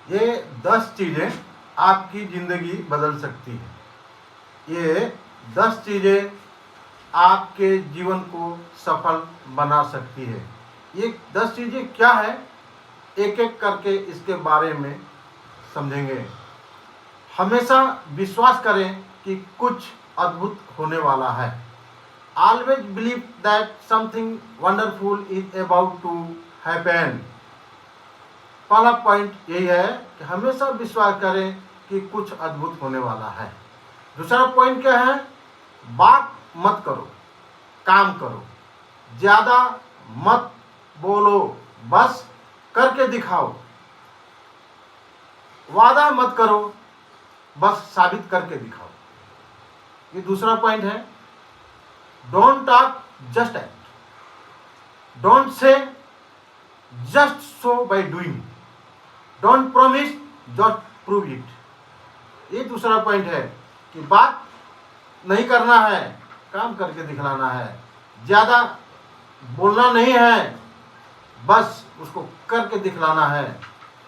ये 10 चीज़ें आपकी ज़िंदगी बदल सकती है। ये 10 चीज़ें आपके जीवन को सफल बना सकती है। ये 10 चीज़ें क्या है, एक एक करके इसके बारे में समझेंगे। हमेशा विश्वास करें कि कुछ अद्भुत होने वाला है। Always believe that something wonderful is about to happen. पहला पॉइंट यही है कि हमेशा विश्वास करें कि कुछ अद्भुत होने वाला है। दूसरा पॉइंट क्या है, बात मत करो, काम करो। ज़्यादा मत बोलो, बस करके दिखाओ। वादा मत करो, बस साबित करके दिखाओ। ये दूसरा पॉइंट है। Don't talk, just act. Don't say, just show by doing. Don't promise, just prove it. ये दूसरा पॉइंट है कि बात नहीं करना है, काम करके दिखलाना है। ज़्यादा बोलना नहीं है, बस उसको करके दिखलाना है।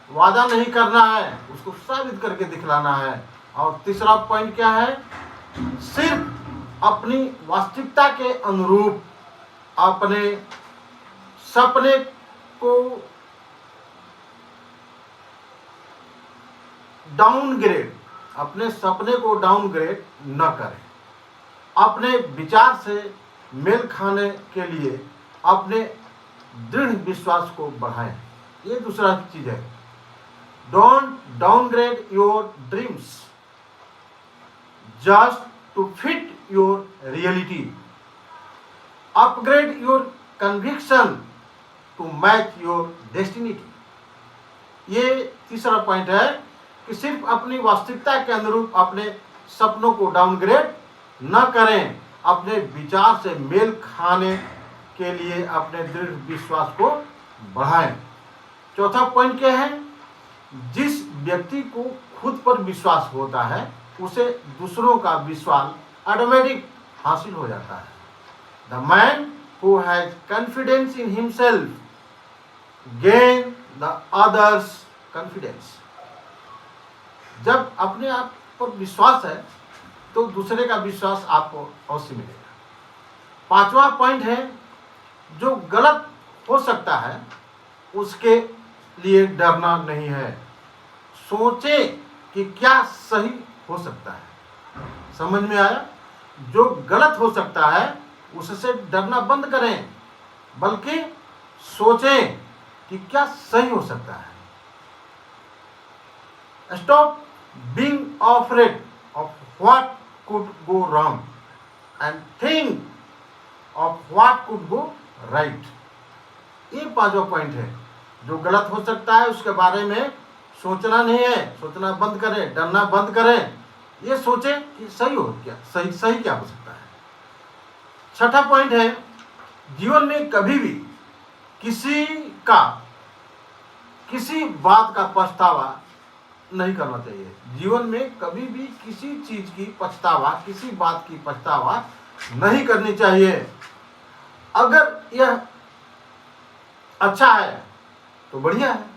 वादा नहीं करना है, उसको साबित करके दिखलाना है। और तीसरा पॉइंट क्या है, सिर्फ अपनी वास्तविकता के अनुरूप अपने सपने को डाउनग्रेड, अपने सपने को डाउनग्रेड न करें। अपने विचार से मेल खाने के लिए अपने दृढ़ विश्वास को बढ़ाएं। ये दूसरा चीज है। Don't downgrade your dreams just to fit your reality. Upgrade your conviction to match your destiny. ये तीसरा पॉइंट है कि सिर्फ अपनी वास्तविकता के अनुरूप अपने सपनों को डाउनग्रेड न करें, अपने विचार से मेल खाने के लिए अपने दृढ़ विश्वास को बढ़ाएं। चौथा पॉइंट क्या है, जिस व्यक्ति को खुद पर विश्वास होता है उसे दूसरों का विश्वास ऑटोमेटिक हासिल हो जाता है। The man who has confidence in himself gain the others confidence. जब अपने आप पर विश्वास है तो दूसरे का विश्वास आपको अवश्य मिलेगा। पांचवा पॉइंट है, जो गलत हो सकता है उसके लिए डरना नहीं है। सोचें कि क्या सही हो सकता है। समझ में आया? जो गलत हो सकता है उससे डरना बंद करें, बल्कि सोचें कि क्या सही हो सकता है। Stop being afraid of what could go wrong and think of what could go right. ये पांचवा पॉइंट है। जो गलत हो सकता है उसके बारे में सोचना नहीं है, सोचना बंद करें, डरना बंद करें। ये सोचें कि सही हो क्या, सही क्या हो सकता है। छठा पॉइंट है, जीवन में कभी भी किसी बात का पछतावा नहीं करना चाहिए। जीवन में कभी भी किसी चीज की पछतावा, किसी बात की पछतावा नहीं करनी चाहिए। अगर यह अच्छा है तो बढ़िया है।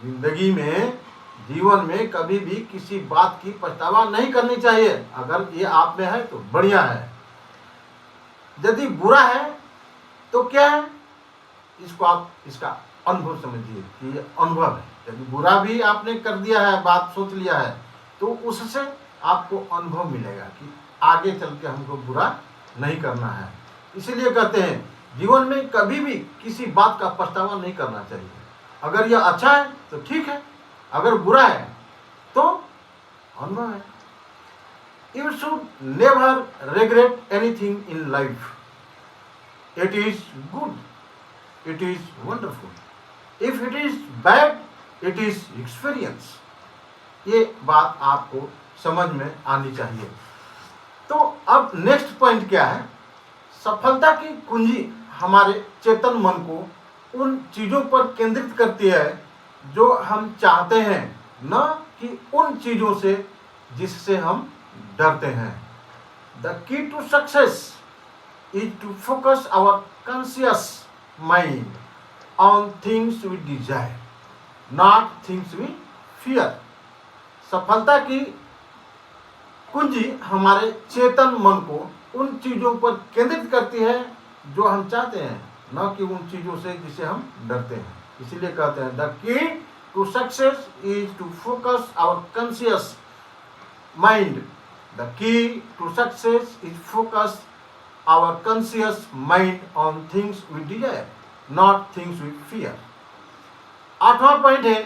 जिंदगी में, जीवन में कभी भी किसी बात की पछतावा नहीं करनी चाहिए। अगर ये आप में है तो बढ़िया है। यदि बुरा है तो क्या है, इसको आप इसका अनुभव समझिए कि ये अनुभव है। यदि बुरा भी आपने कर दिया है, बात सोच लिया है, तो उससे आपको अनुभव मिलेगा कि आगे चल के हमको बुरा नहीं करना है। इसीलिए कहते हैं जीवन में कभी भी किसी बात का पछतावा नहीं करना चाहिए। अगर यह अच्छा है तो ठीक है, अगर बुरा है तो अनुभव है। You should never regret anything in life. It is good. It is wonderful. If it is bad, it is experience. ये बात आपको समझ में आनी चाहिए। तो अब नेक्स्ट पॉइंट क्या है, सफलता की कुंजी हमारे चेतन मन को उन चीज़ों पर केंद्रित करती है जो हम चाहते हैं, न कि उन चीज़ों से जिससे हम डरते हैं। The key to success is to focus our conscious mind on things we desire. Not things we fear. सफलता की कुंजी हमारे चेतन मन को उन चीजों पर केंद्रित करती है जो हम चाहते हैं, न कि उन चीजों से जिसे हम डरते हैं। इसीलिए कहते हैं the key to success is to focus our conscious mind. The key to success is focus our conscious mind on things we desire, not things we fear. 8वां पॉइंट है,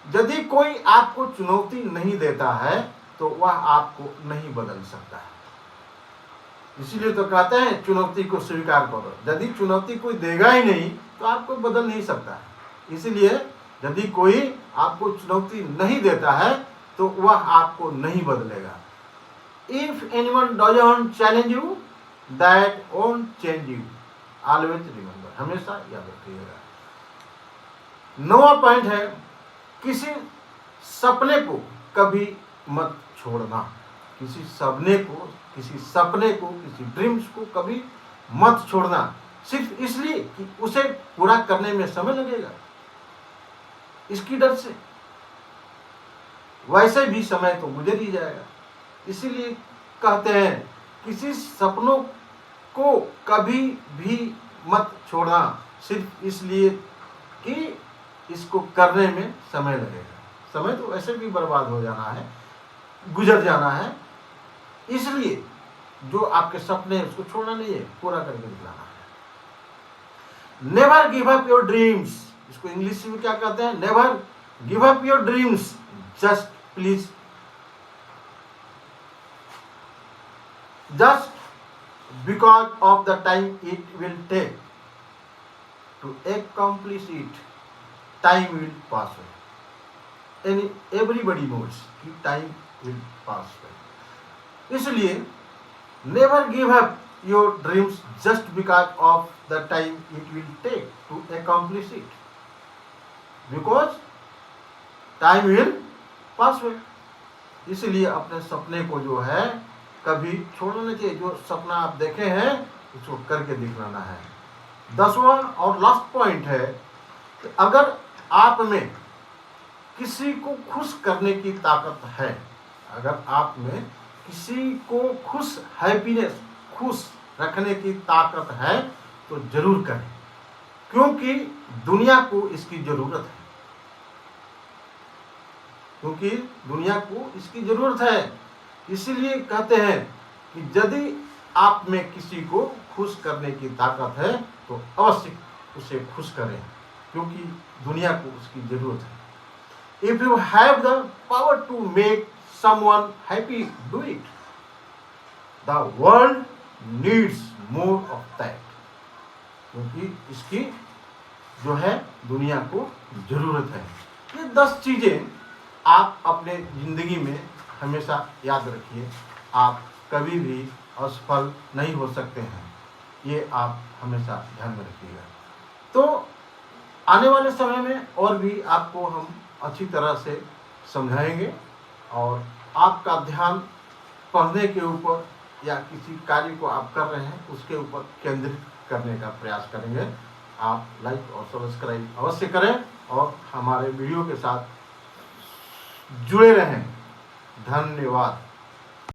यदि कोई आपको चुनौती नहीं देता है तो वह आपको नहीं बदल सकता है। इसीलिए तो कहते हैं चुनौती को स्वीकार करो। यदि चुनौती कोई देगा ही नहीं तो आपको बदल नहीं सकता है। इसीलिए यदि कोई आपको चुनौती नहीं देता है तो वह आपको नहीं बदलेगा। If anyone doesn't challenge you that won't change you, always remember, हमेशा याद रखिएगा। 9वां पॉइंट है, किसी सपने को कभी मत छोड़ना। किसी सपने को, किसी ड्रीम्स को कभी मत छोड़ना, सिर्फ इसलिए कि उसे पूरा करने में समय लगेगा, इसकी डर से। वैसे भी समय तो गुजर ही जाएगा। इसीलिए कहते हैं किसी सपनों को कभी भी मत छोड़ना, सिर्फ इसलिए कि इसको करने में समय लगेगा। समय तो वैसे भी बर्बाद हो जाना है, गुजर जाना है। इसलिए जो आपके सपने हैं उसको छोड़ना नहीं है, पूरा करके दिखाना है। Never give up your dreams, इसको इंग्लिश में क्या कहते हैं, never give up your dreams just please, just because of the time it will take to accomplish it, time will pass away, and everybody knows कि time will pass away। इसलिए never give up your dreams just because of the time it will take to accomplish it, because time will pass away। इसलिए अपने सपने को जो है कभी छोड़ना नहीं चाहिए। जो सपना आप देखे हैं उसको करके दिखलाना है। 10वां और लास्ट पॉइंट है कि अगर आप में किसी को खुश करने की ताकत है, अगर आप में किसी को खुश, हैप्पीनेस, खुश रखने की ताकत है तो जरूर करें, क्योंकि दुनिया को इसकी जरूरत है, क्योंकि दुनिया को इसकी जरूरत है। इसीलिए कहते हैं कि यदि आप में किसी को खुश करने की ताकत है तो अवश्य उसे खुश करें, क्योंकि दुनिया को उसकी जरूरत है। If you have the power to make someone happy, do it. The world needs more of that, क्योंकि इसकी जो है दुनिया को जरूरत है। ये 10 चीजें आप अपने जिंदगी में हमेशा याद रखिए। आप कभी भी असफल नहीं हो सकते हैं, ये आप हमेशा ध्यान में रखिएगा। तो आने वाले समय में और भी आपको हम अच्छी तरह से समझाएंगे और आपका ध्यान पढ़ने के ऊपर या किसी कार्य को आप कर रहे हैं उसके ऊपर केंद्रित करने का प्रयास करेंगे। आप लाइक और सब्सक्राइब अवश्य करें और हमारे वीडियो के साथ जुड़े रहें। धन्यवाद।